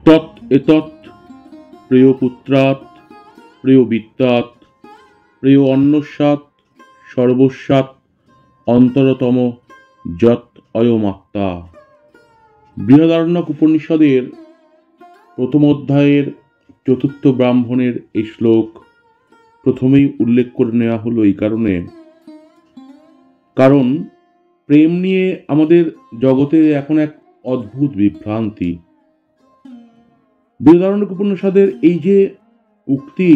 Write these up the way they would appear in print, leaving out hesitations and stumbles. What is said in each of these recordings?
তৎ এতৎ প্রিয় পুত্রাৎ প্রিয় বিত্তাৎ প্রিয় অন্নস্যাৎ সর্বস্যাৎ অন্তরতম যৎ অয়মাত্মা। বৃহদারণ্যক উপনিষদের প্রথম অধ্যায়ের চতুর্থ ব্রাহ্মণের এই শ্লোক প্রথমেই উল্লেখ করে নেওয়া হলো এই কারণ প্রেম নিয়ে আমাদের জগতে এখন এক অদ্ভুত বিভ্রান্তি। বৃহদারণ্যক উপনিষদের এই যে উক্তি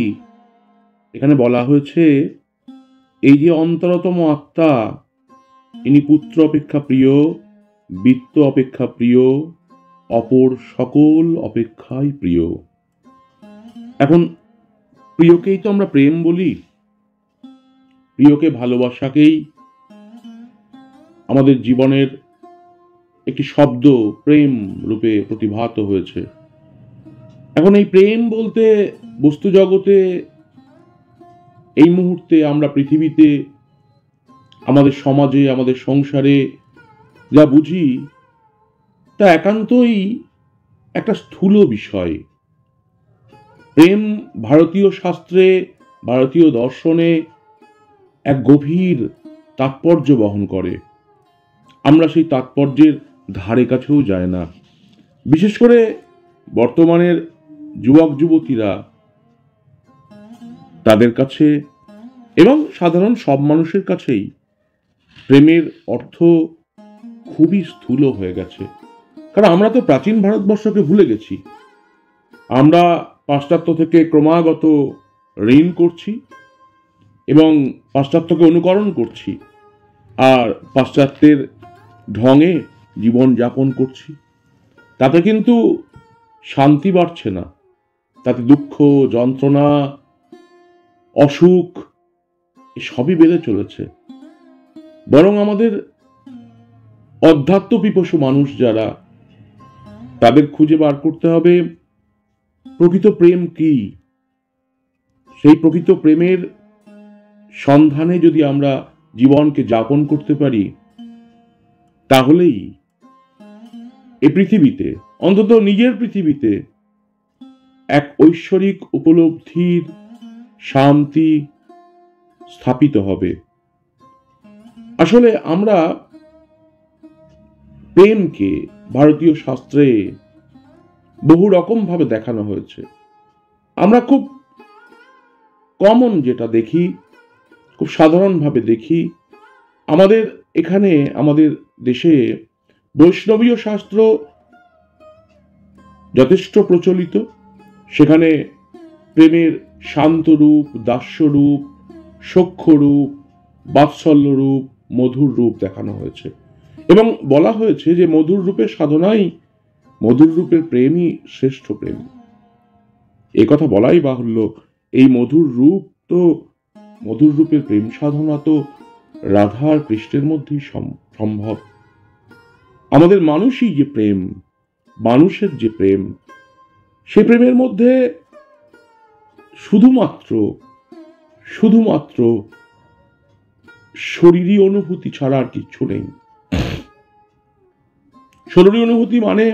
এখানে বলা হয়েছে, এই যে অন্তরতম আত্মা, ইনি পুত্র অপেক্ষা প্রিয়, বিত্ত অপেক্ষা প্রিয়, অপর সকল অপেক্ষাই প্রিয়। এখন প্রিয়কেই তো আমরা প্রেম বলি, প্রিয়কে ভালোবাসাকেই আমাদের জীবনের একটি শব্দ প্রেম রূপে প্রতিভাত হয়েছে। এখন এই প্রেম বলতে বস্তু জগতে এই মুহূর্তে আমরা পৃথিবীতে আমাদের সমাজে আমাদের সংসারে যা বুঝি তা একান্তই একটা স্থূল বিষয়। প্রেম ভারতীয় শাস্ত্রে ভারতীয় দর্শনে এক গভীর তাৎপর্য বহন করে। আমরা সেই তাৎপর্যের ধারে কাছেও যায় না। বিশেষ করে বর্তমানের যুবক যুবতীরা, তাদের কাছে এবং সাধারণ সব মানুষের কাছেই প্রেমের অর্থ খুবই স্থূল হয়ে গেছে। কারণ আমরা তো প্রাচীন ভারতবর্ষকে ভুলে গেছি। আমরা পাশ্চাত্য থেকে ক্রমাগত ঋণ করছি এবং পাশ্চাত্যকে অনুকরণ করছি, আর পাশ্চাত্যের ঢঙে জীবন যাপন করছি। তাতে কিন্তু শান্তি বাড়ছে না, তাতে দুঃখ, যন্ত্রণা, অসুখ সবই বেড়ে চলেছে। বরং আমাদের অধ্যাত্ম পিপাসু মানুষ যারা, তাদের খুঁজে বার করতে হবে প্রকৃত প্রেম কি। সেই প্রকৃত প্রেমের সন্ধানে যদি আমরা জীবনকে যাপন করতে পারি, তাহলেই এই পৃথিবীতে, অন্তত নিজের পৃথিবীতে, এক ঐশ্বরিক উপলব্ধির শান্তি স্থাপিত হবে। আসলে আমরা প্রেমকে ভারতীয় শাস্ত্রে বহু রকম ভাবে দেখানো হয়েছে। আমরা খুব কমন যেটা দেখি, খুব সাধারণভাবে দেখি, আমাদের এখানে আমাদের দেশে বৈষ্ণবীয় শাস্ত্র যথেষ্ট প্রচলিত। সেখানে প্রেমের শান্তরূপ, দাস্যরূপ, সখ্যরূপ, বাৎসল্যরূপ, মধুর রূপ দেখানো হয়েছে এবং বলা হয়েছে যে মধুর রূপের সাধনাই, মধুর রূপের প্রেমই শ্রেষ্ঠ প্রেম। এ কথা বলাই বাহুল্য। এই মধুর রূপ তো, মধুর রূপের প্রেম সাধনা তো রাধার কৃষ্ণের মধ্যেই সম্ভব। আমাদের মানুষই যে প্রেম, মানুষের যে প্রেম, সে প্রেমের মধ্যে শুধুমাত্র শরীরী অনুভূতি ছাড়া আর কিচ্ছু নেই। শরীরী অনুভূতি মানে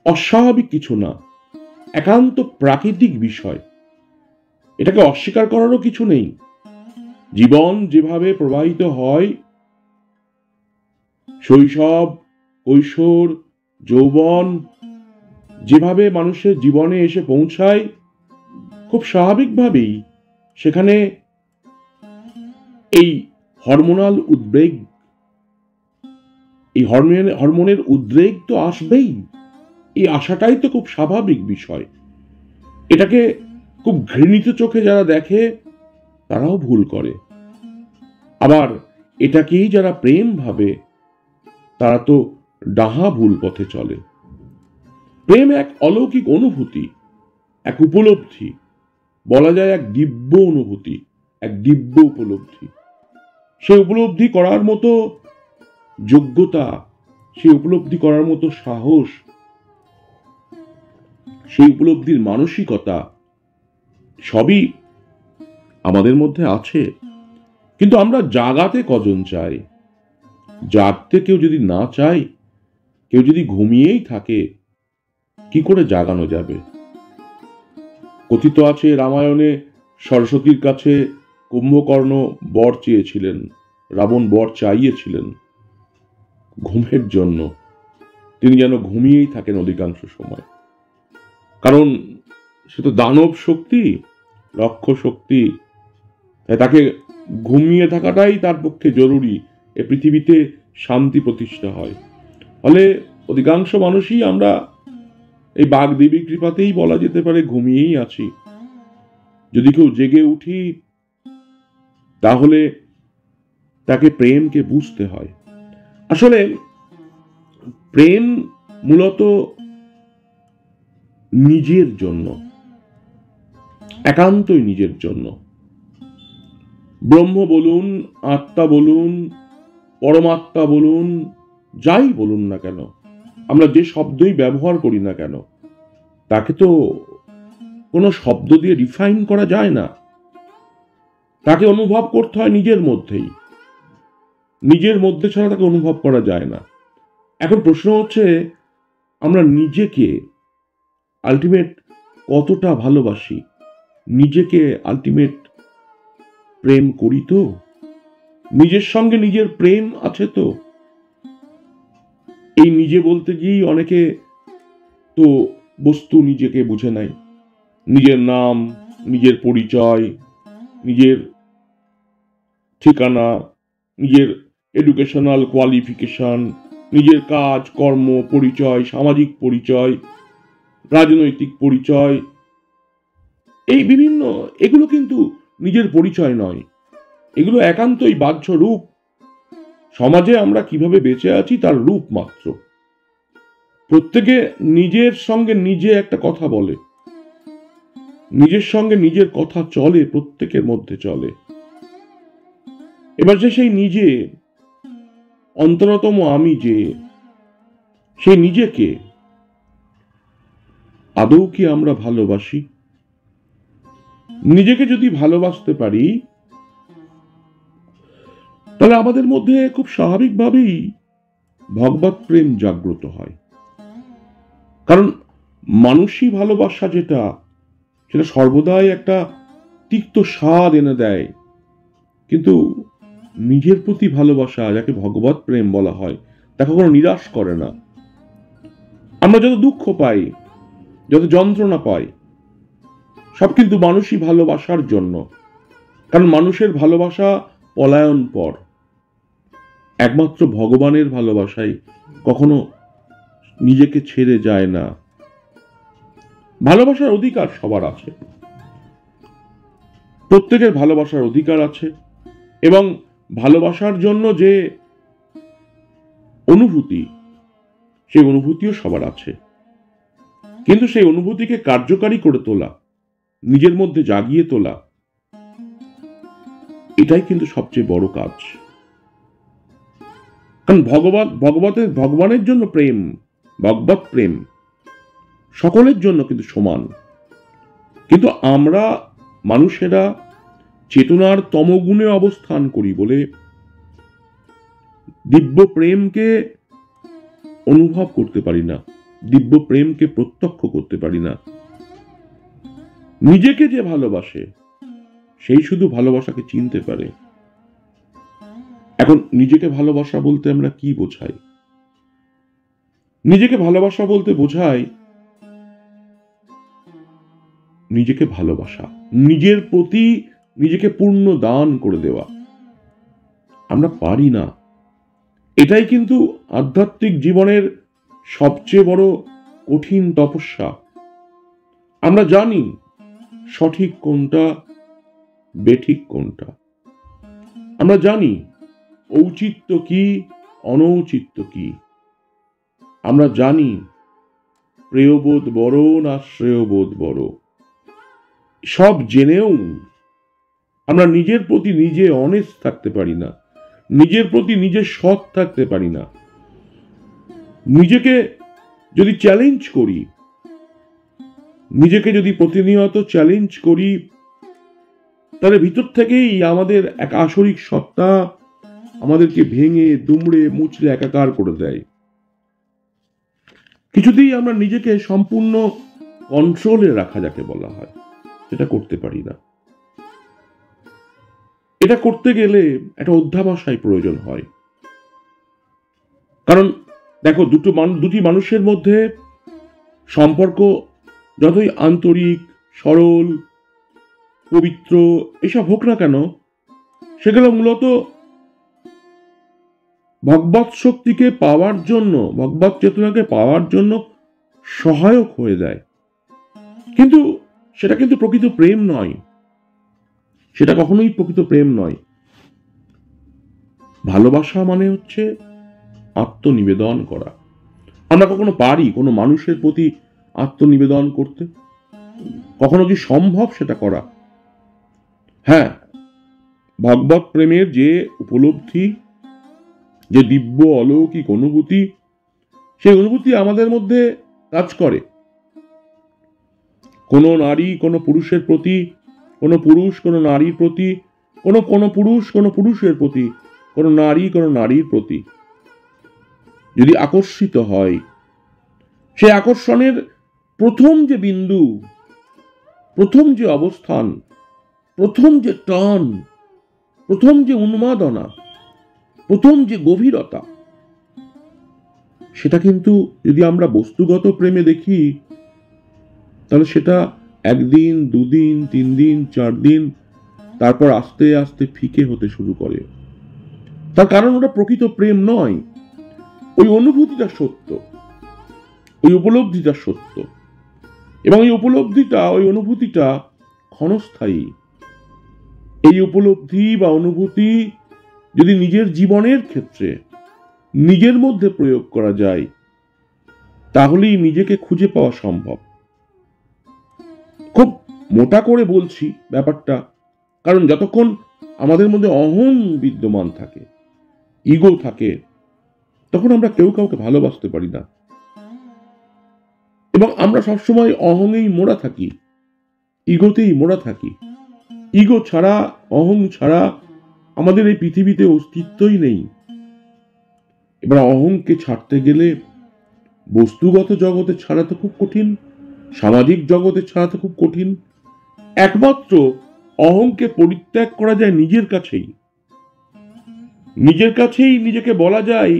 অস্বাভাবিক কিছু না, একান্ত প্রাকৃতিক বিষয়। এটাকে অস্বীকার করারও কিছু নেই। জীবন যেভাবে প্রবাহিত হয়, শৈশব, কৈশোর, যৌবন যেভাবে মানুষের জীবনে এসে পৌঁছায়, খুব স্বাভাবিকভাবেই সেখানে এই হরমোনাল উদ্বেগ, এই হরমোনের উদ্বেগ তো আসবেই। এই আশাটাই তো খুব স্বাভাবিক বিষয়। এটাকে খুব ঘৃণিত চোখে যারা দেখে তারাও ভুল করে। আবার এটাকেই যারা প্রেম ভাবে তারা তো ডাহা ভুল পথে চলে। প্রেম এক অলৌকিক অনুভূতি, এক উপলব্ধি, বলা যায় এক দিব্য অনুভূতি, এক দিব্য উপলব্ধি। সে উপলব্ধি করার মতো যোগ্যতা, সে উপলব্ধি করার মতো সাহস, সেই উপলব্ধির মানসিকতা সবই আমাদের মধ্যে আছে। কিন্তু আমরা জাগাতে কজন চাই? জাগতে কেউ যদি না চায়, কেউ যদি ঘুমিয়েই থাকে, কি করে জাগানো যাবে? কথিত আছে রামায়ণে সরস্বতীর কাছে কুম্ভকর্ণ বর চেয়েছিলেন, রাবণ বর চাইয়েছিলেন ঘুমের জন্য। তিনি যেন ঘুমিয়েই থাকেন অধিকাংশ সময়, কারণ সে তো দানব শক্তি, রক্ষ শক্তি, তাই তাকে ঘুমিয়ে থাকাটাই তার পক্ষে জরুরি। এ পৃথিবীতে শান্তি প্রতিষ্ঠা হয়। ফলে অধিকাংশ মানুষই আমরা এই বাগদেবীর কৃপাতেই বলা যেতে পারে ঘুমিয়েই আছি। যদি কেউ জেগে উঠি তাহলে তাকে প্রেমকে বুঝতে হয়। আসলে প্রেম মূলত নিজের জন্য, একান্তই নিজের জন্য। ব্রহ্ম বলুন, আত্মা বলুন, পরমাত্মা বলুন, যাই বলুন না কেন, আমরা যে শব্দই ব্যবহার করি না কেন, তাকে তো কোনো শব্দ দিয়ে ডিফাইন করা যায় না। তাকে অনুভব করতে হয় নিজের মধ্যেই। নিজের মধ্যে ছাড়া তাকে অনুভব করা যায় না। এখন প্রশ্ন হচ্ছে, আমরা নিজেকে আলটিমেট কতটা ভালোবাসি? নিজেকে আলটিমেট প্রেম করি তো? নিজের সঙ্গে নিজের প্রেম আছে তো? এই নিজে বলতে গিয়েই অনেকে তো বস্তু নিজেকে বুঝে নাই। নিজের নাম, নিজের পরিচয়, নিজের ঠিকানা, নিজের এডুকেশনাল কোয়ালিফিকেশন, নিজের কাজ কর্ম পরিচয়, সামাজিক পরিচয়, রাজনৈতিক পরিচয়, এই বিভিন্ন, এগুলো কিন্তু নিজের পরিচয় নয়। এগুলো একান্তই বাহ্য রূপ। সমাজে আমরা কিভাবে বেঁচে আছি তার রূপ মাত্র। প্রত্যেকে নিজের সঙ্গে নিজে একটা কথা বলে, নিজের সঙ্গে নিজের কথা চলে, প্রত্যেকের মধ্যে চলে। এবার যে সেই নিজে, অন্তরতম আমি যে, সেই নিজেকে আদৌ কি আমরা ভালোবাসি? নিজেকে যদি ভালোবাসতে পারি তাহলে আমাদের মধ্যে খুব স্বাভাবিকভাবেই ভগবত প্রেম জাগ্রত হয়। কারণ মানুষই ভালোবাসা যেটা, সেটা সর্বদাই একটা তিক্ত স্বাদ এনে দেয়। কিন্তু নিজের প্রতি ভালোবাসা, যাকে ভগবত প্রেম বলা হয়, তা কখনো নিরাশ করে না। আমরা যত দুঃখ পাই, যত যন্ত্রণা পাই, সব কিন্তু মানুষই ভালোবাসার জন্য। কারণ মানুষের ভালোবাসা পলায়ন পর। একমাত্র ভগবানের ভালোবাসাই কখনো নিজেকে ছেড়ে যায় না। ভালোবাসার অধিকার সবার আছে, প্রত্যেকের ভালোবাসার অধিকার আছে, এবং ভালোবাসার জন্য যে অনুভূতি, সেই অনুভূতিও সবার আছে। কিন্তু সেই অনুভূতিকে কার্যকারী করে তোলা, নিজের মধ্যে জাগিয়ে তোলা, এটাই কিন্তু সবচেয়ে বড় কাজ। কারণ ভগবানের জন্য প্রেম, ভগবত প্রেম সকলের জন্য কিন্তু সমান। কিন্তু আমরা মানুষেরা চেতনার তমগুণে অবস্থান করি বলে দিব্য প্রেমকে অনুভব করতে পারি না, দিব্য প্রেমকে প্রত্যক্ষ করতে পারি না। নিজেকে যে ভালোবাসে সেই শুধু ভালোবাসাকে চিনতে পারে। এখন নিজেকে ভালোবাসা বলতে আমরা কি বোঝাই? নিজেকে ভালোবাসা বলতে বোঝাই নিজেকে ভালোবাসা, নিজের প্রতি নিজেকে পূর্ণ দান করে দেওয়া। আমরা পারি না। এটাই কিন্তু আধ্যাত্মিক জীবনের সবচেয়ে বড় কঠিন তপস্যা। আমরা জানি সঠিক কোনটা, বেঠিক কোনটা। আমরা জানি ঔচিত্য কি, অনৌচিত্য কি। আমরা জানি প্রেয়বোধ বড় না শ্রেয়বোধ বড়। সব জেনেও আমরা নিজের প্রতি নিজে অনেস্ট থাকতে পারি না, নিজের প্রতি নিজে সৎ থাকতে পারি না। নিজেকে যদি চ্যালেঞ্জ করি, নিজেকে যদি প্রতিনিয়ত চ্যালেঞ্জ করি, তাহলে ভিতর থেকেই আমাদের এক আসরিক সত্তা আমাদেরকে ভেঙে দুমড়ে মুচড়ে একাকার করে দেয়। কিছুতেই আমরা নিজেকে সম্পূর্ণ কন্ট্রোলে রাখা যাকে বলা হয় সেটা করতে পারি না। এটা করতে গেলে একটা অধ্যাবসায় প্রয়োজন হয়। কারণ দেখো, দুটি মানুষের মধ্যে সম্পর্ক যতই আন্তরিক, সরল, পবিত্র এসব হোক না কেন, সেগুলো মূলত ভগবৎ শক্তিকে পাওয়ার জন্য, ভগবৎ চেতনাকে পাওয়ার জন্য সহায়ক হয়ে দেয়। কিন্তু সেটা কিন্তু প্রকৃত প্রেম নয়, সেটা কখনোই প্রকৃত প্রেম নয়। ভালোবাসা মানে হচ্ছে আত্মনিবেদন করা। আমরা কখনো পারি কোনো মানুষের প্রতি আত্মনিবেদন করতে? কখনো কি সম্ভব সেটা করা? হ্যাঁ, ভগবৎ প্রেমের যে উপলব্ধি, যে দিব্য অলৌকিক অনুভূতি, সেই অনুভূতি আমাদের মধ্যে কাজ করে। কোনো নারী কোনো পুরুষের প্রতি, কোনো পুরুষ কোনো নারীর প্রতি, কোনো পুরুষ কোনো পুরুষের প্রতি, কোনো নারীর প্রতি যদি আকর্ষিত হয়, সে আকর্ষণের প্রথম যে বিন্দু, প্রথম যে অবস্থান, প্রথম যে টান, প্রথম যে উন্মাদনা, প্রথম যে গভীরতা, সেটা কিন্তু যদি আমরা বস্তুগত প্রেমে দেখি, তাহলে সেটা একদিন, দুদিন, 3 দিন, 4 দিন, তারপর আস্তে আস্তে ফিকে হতে শুরু করে। তার কারণ ওটা প্রকৃত প্রেম নয়। ওই অনুভূতিটা সত্য, ওই উপলব্ধিটা সত্য, এবং এই উপলব্ধিটা, ওই অনুভূতিটা ক্ষণস্থায়ী। এই উপলব্ধি বা অনুভূতি যদি নিজের জীবনের ক্ষেত্রে নিজের মধ্যে প্রয়োগ করা যায়, তাহলেই নিজেকে খুঁজে পাওয়া সম্ভব। খুব মোটা করে বলছি ব্যাপারটা, কারণ যতক্ষণ আমাদের মধ্যে অহং বিদ্যমান থাকে, ইগো থাকে, তখন আমরা কেউ কাউকে ভালোবাসতে পারি না। এবং আমরা সবসময় অহংয়েই মোড়া থাকি, ইগোতেই মোড়া থাকি। ইগো ছাড়া, অহং ছাড়া আমাদের এই পৃথিবীতে অস্তিত্বই নেই। এবার অহংকে ছাড়তে গেলে বস্তুগত জগতে ছাড়া তো খুব কঠিন, সামাজিক জগতে ছাড়া তো খুব কঠিন। একমাত্র অহংকে পরিত্যাগ করা যায় নিজের কাছেই। নিজের কাছেই নিজেকে বলা যায়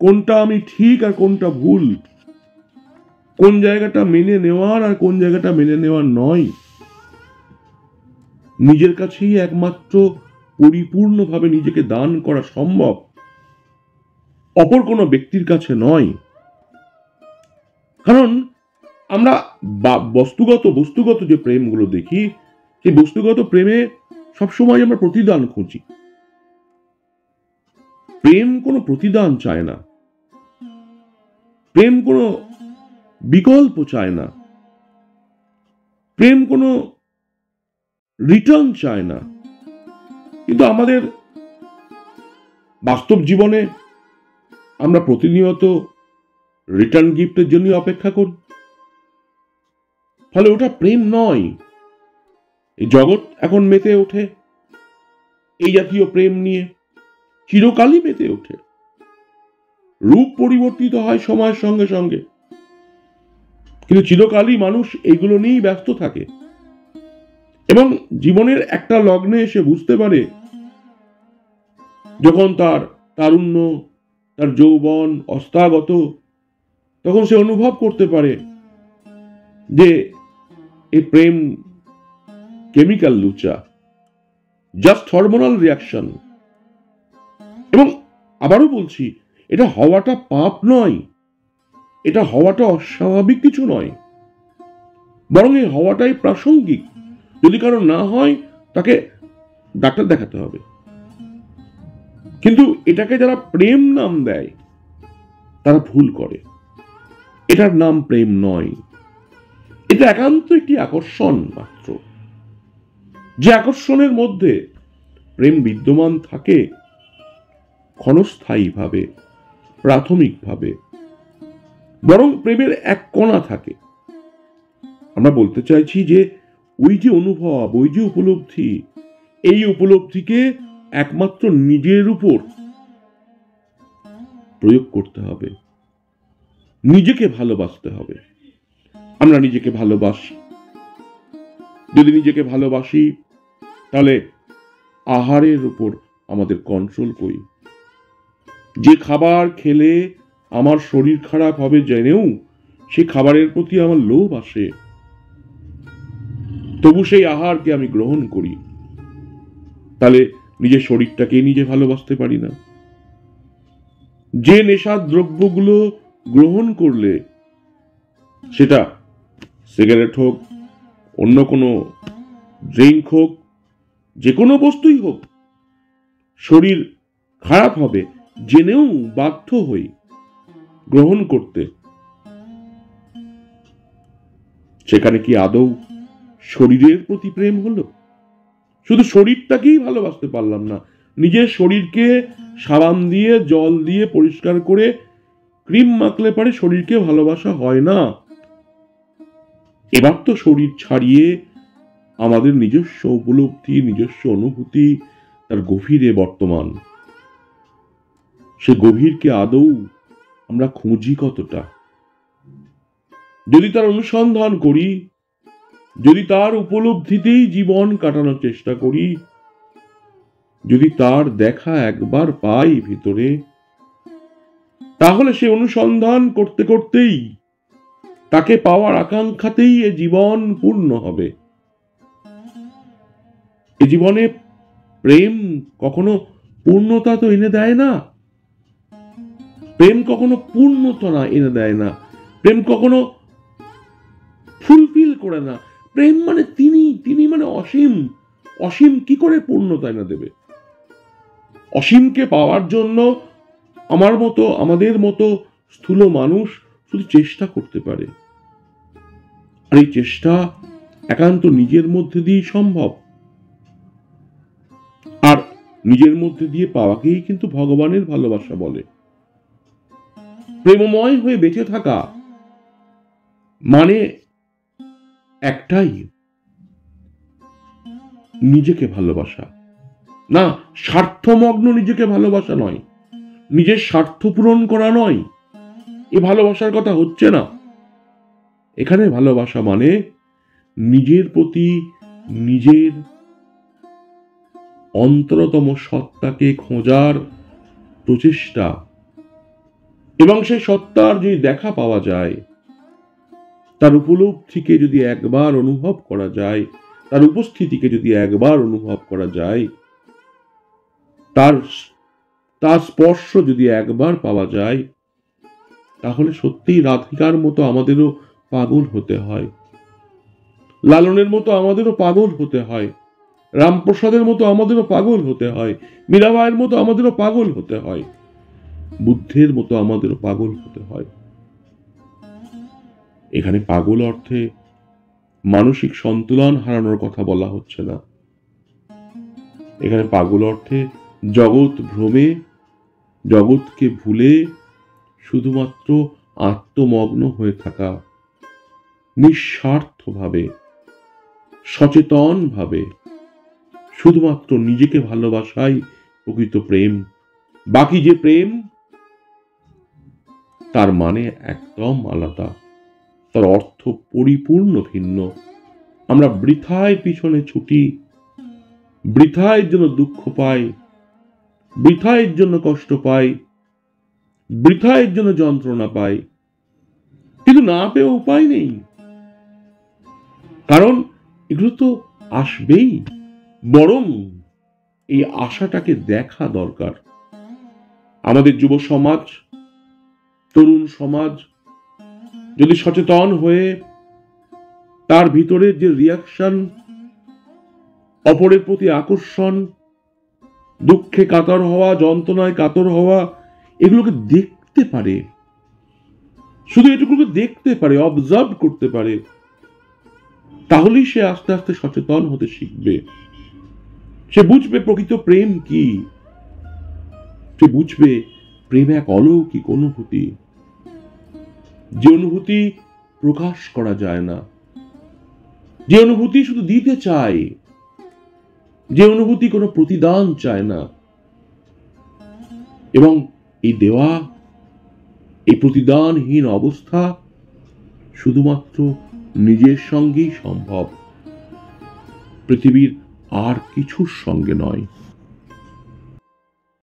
কোনটা আমি ঠিক আর কোনটা ভুল, কোন জায়গাটা মেনে নেওয়ার আর কোন জায়গাটা মেনে নেওয়ার নয়। নিজের কাছেই একমাত্র পরিপূর্ণভাবে নিজেকে দান করা সম্ভব, অপর কোনো ব্যক্তির কাছে নয়। কারণ আমরা বস্তুগত যে প্রেমগুলো দেখি, সেই বস্তুগত প্রেমে সবসময় আমরা প্রতিদান খুঁজি। প্রেম কোনো প্রতিদান চায় না, প্রেম কোনো বিকল্প চায় না, প্রেম কোনো রিটার্ন চায় না। কিন্তু আমাদের বাস্তব জীবনে আমরা প্রতিনিয়ত রিটার্ন গিফটের জন্য অপেক্ষা করি। ফলে ওটা প্রেম নয়। এই জগৎ এখন মেতে ওঠে এই জাতীয় প্রেম নিয়ে, চিরকালই মেতে ওঠে। রূপ পরিবর্তিত হয় সময়ের সঙ্গে সঙ্গে, কিন্তু চিরকালই মানুষ এইগুলো নিয়েই ব্যস্ত থাকে এবং জীবনের একটা লগ্নে এসে বুঝতে পারে, যখন তার তারুণ্য, তার যৌবন অস্তাগত, তখন সে অনুভব করতে পারে যে এই প্রেম কেমিক্যাল লুচা, জাস্ট হরমোনাল রিয়াকশন। এবং আবারও বলছি, এটা হওয়াটা পাপ নয়, এটা হওয়াটা অস্বাভাবিক কিছু নয়, বরং এই হওয়াটাই প্রাসঙ্গিক। যদি কারো না হয়, তাকে ডাক্তার দেখাতে হবে। কিন্তু এটাকে যারা প্রেম নাম দেয়, তারা ভুল করে। এটার নাম প্রেম নয়, এটা একান্ত একটি আকর্ষণ মাত্র। যে আকর্ষণের মধ্যে প্রেম বিদ্যমান থাকে ক্ষণস্থায়ীভাবে, প্রাথমিকভাবে, বরং প্রেমের এক কণা থাকে। আমরা বলতে চাইছি যে ওই যে অনুভব, ওই যে উপলব্ধি, এই উপলব্ধিকে একমাত্র নিজের উপর প্রয়োগ করতে হবে। নিজেকে ভালোবাসতে হবে। আমরা নিজেকে ভালোবাসি, যদি নিজেকে ভালোবাসি তাহলে আহারের উপর আমাদের কন্ট্রোল করি। যে খাবার খেলে আমার শরীর খারাপ হবে জেনেও সে খাবারের প্রতি আমার লোভ আসে, তবু সেই আহারকে আমি গ্রহণ করি, তাহলে নিজের শরীরটাকে নিজে ভালোবাসতে পারি না। যে নেশার দ্রব্যগুলো গ্রহণ করলে, সেটা সিগারেট হোক, অন্য কোনো ড্রিঙ্ক হোক, যে কোনো বস্তুই হোক, শরীর খারাপ হবে জেনেও বাধ্য হই গ্রহণ করতে, সেখানে কি আদৌ শরীরের প্রতি প্রেম হলো? শুধু শরীরটাকেই ভালোবাসতে পারলাম না, নিজের শরীরকে সাবান দিয়ে জল দিয়ে পরিষ্কার করে ক্রিম মাখলে পারে শরীরকে ভালোবাসা হয় না। এবার তো শরীর ছাড়িয়ে আমাদের নিজস্ব উপলব্ধি, নিজস্ব অনুভূতি তার গভীরে বর্তমান। সে গভীরকে আদৌ আমরা খুঁজি কতটা? যদি তার অনুসন্ধান করি, যদি তার উপলব্ধিতেই জীবন কাটানোর চেষ্টা করি, যদি তার দেখা একবার পাই ভিতরে, তাহলে সে অনুসন্ধান করতে করতেই, তাকে পাওয়ার আকাঙ্ক্ষাতেই এ জীবন পূর্ণ হবে। এ জীবনে প্রেম কখনো পূর্ণতা তো এনে দেয় না, প্রেম কখনো পূর্ণতা এনে দেয় না, প্রেম কখনো ফুলফিল করে না। প্রেম মানে তিনি মানে অসীম। অসীম কি করে পূর্ণতা এনে দেবে? অসীমকে পাওয়ার জন্য আমাদের মতো স্থূল মানুষ শুধু চেষ্টা করতে পারে, আর এই চেষ্টা একান্ত নিজের মধ্যে দিয়েই সম্ভব। আর নিজের মধ্যে দিয়ে পাওয়াকেই কিন্তু ভগবানের ভালোবাসা বলে। প্রেমময় হয়ে বেঁচে থাকা মানে একটাই, নিজেকে ভালোবাসা। না, স্বার্থমগ্ন নিজেকে ভালোবাসা নয়, নিজের স্বার্থ পূরণ করা নয়, এ ভালোবাসার কথা হচ্ছে না। এখানে ভালোবাসা মানে নিজের প্রতি নিজের অন্তরতম সত্তাকে খোঁজার প্রচেষ্টা, এবং সেই সত্তার যদি দেখা পাওয়া যায়, তার উপলব্ধিকে যদি একবার অনুভব করা যায়, তার উপস্থিতিকে যদি একবার অনুভব করা যায়, তার স্পর্শ যদি একবার পাওয়া যায়, তাহলে সত্যিই রাধিকার মতো আমাদেরও পাগল হতে হয়, লালনের মতো আমাদেরও পাগল হতে হয়, রামপ্রসাদের মতো আমাদেরও পাগল হতে হয়, মীরাবাইয়ের মতো আমাদেরও পাগল হতে হয়, বুদ্ধের মতো আমাদেরও পাগল হতে হয়। এখানে পাগল অর্থে মানসিক সন্তুলন হারানোর কথা বলা হচ্ছে না। এখানে পাগল অর্থে জগৎ ভ্রমে, জগৎকে ভুলে শুধুমাত্র আত্মমগ্ন হয়ে থাকা, নিঃস্বার্থভাবে, সচেতনভাবে শুধুমাত্র নিজেকে ভালোবাসাই প্রকৃত প্রেম। বাকি যে প্রেম, তার মানে একদম আলাদা, তার অর্থ পরিপূর্ণ ভিন্ন। আমরা বৃথায় পিছনে ছুটি, বৃথায় জন্য দুঃখ পাই, বৃথায় জন্য কষ্ট পাই, বৃথায় জন্য যন্ত্রণা পাই, কিন্তু না পেয়ে উপায় নেই, কারণ এগুলো তো আসবেই। বরং এই আশাটাকে দেখা দরকার। আমাদের যুব সমাজ, তরুণ সমাজ যদি সচেতন হয়ে তার ভিতরে যে রিয়াকশন, অপরের প্রতি আকর্ষণ, দুঃখে কাতর হওয়া, যন্ত্রণায় কাতর হওয়া, এগুলোকে দেখতে পারে, শুধু এটুকুকে দেখতে পারে, অবজার্ভ করতে পারে, তাহলেই সে আস্তে আস্তে সচেতন হতে শিখবে। সে বুঝবে প্রকৃত প্রেম কি, সে বুঝবে প্রেম এক অলৌকিক অনুভূতি, যে অনুভূতি প্রকাশ করা যায় না, যে অনুভূতি শুধু দিতে চায়, যে অনুভূতি কোনো প্রতিদান চায় না, এবং এই দেওয়া এই প্রতিদানহীন অবস্থা শুধুমাত্র নিজের সঙ্গেই সম্ভব, পৃথিবীর আর কিছুর সঙ্গে নয়।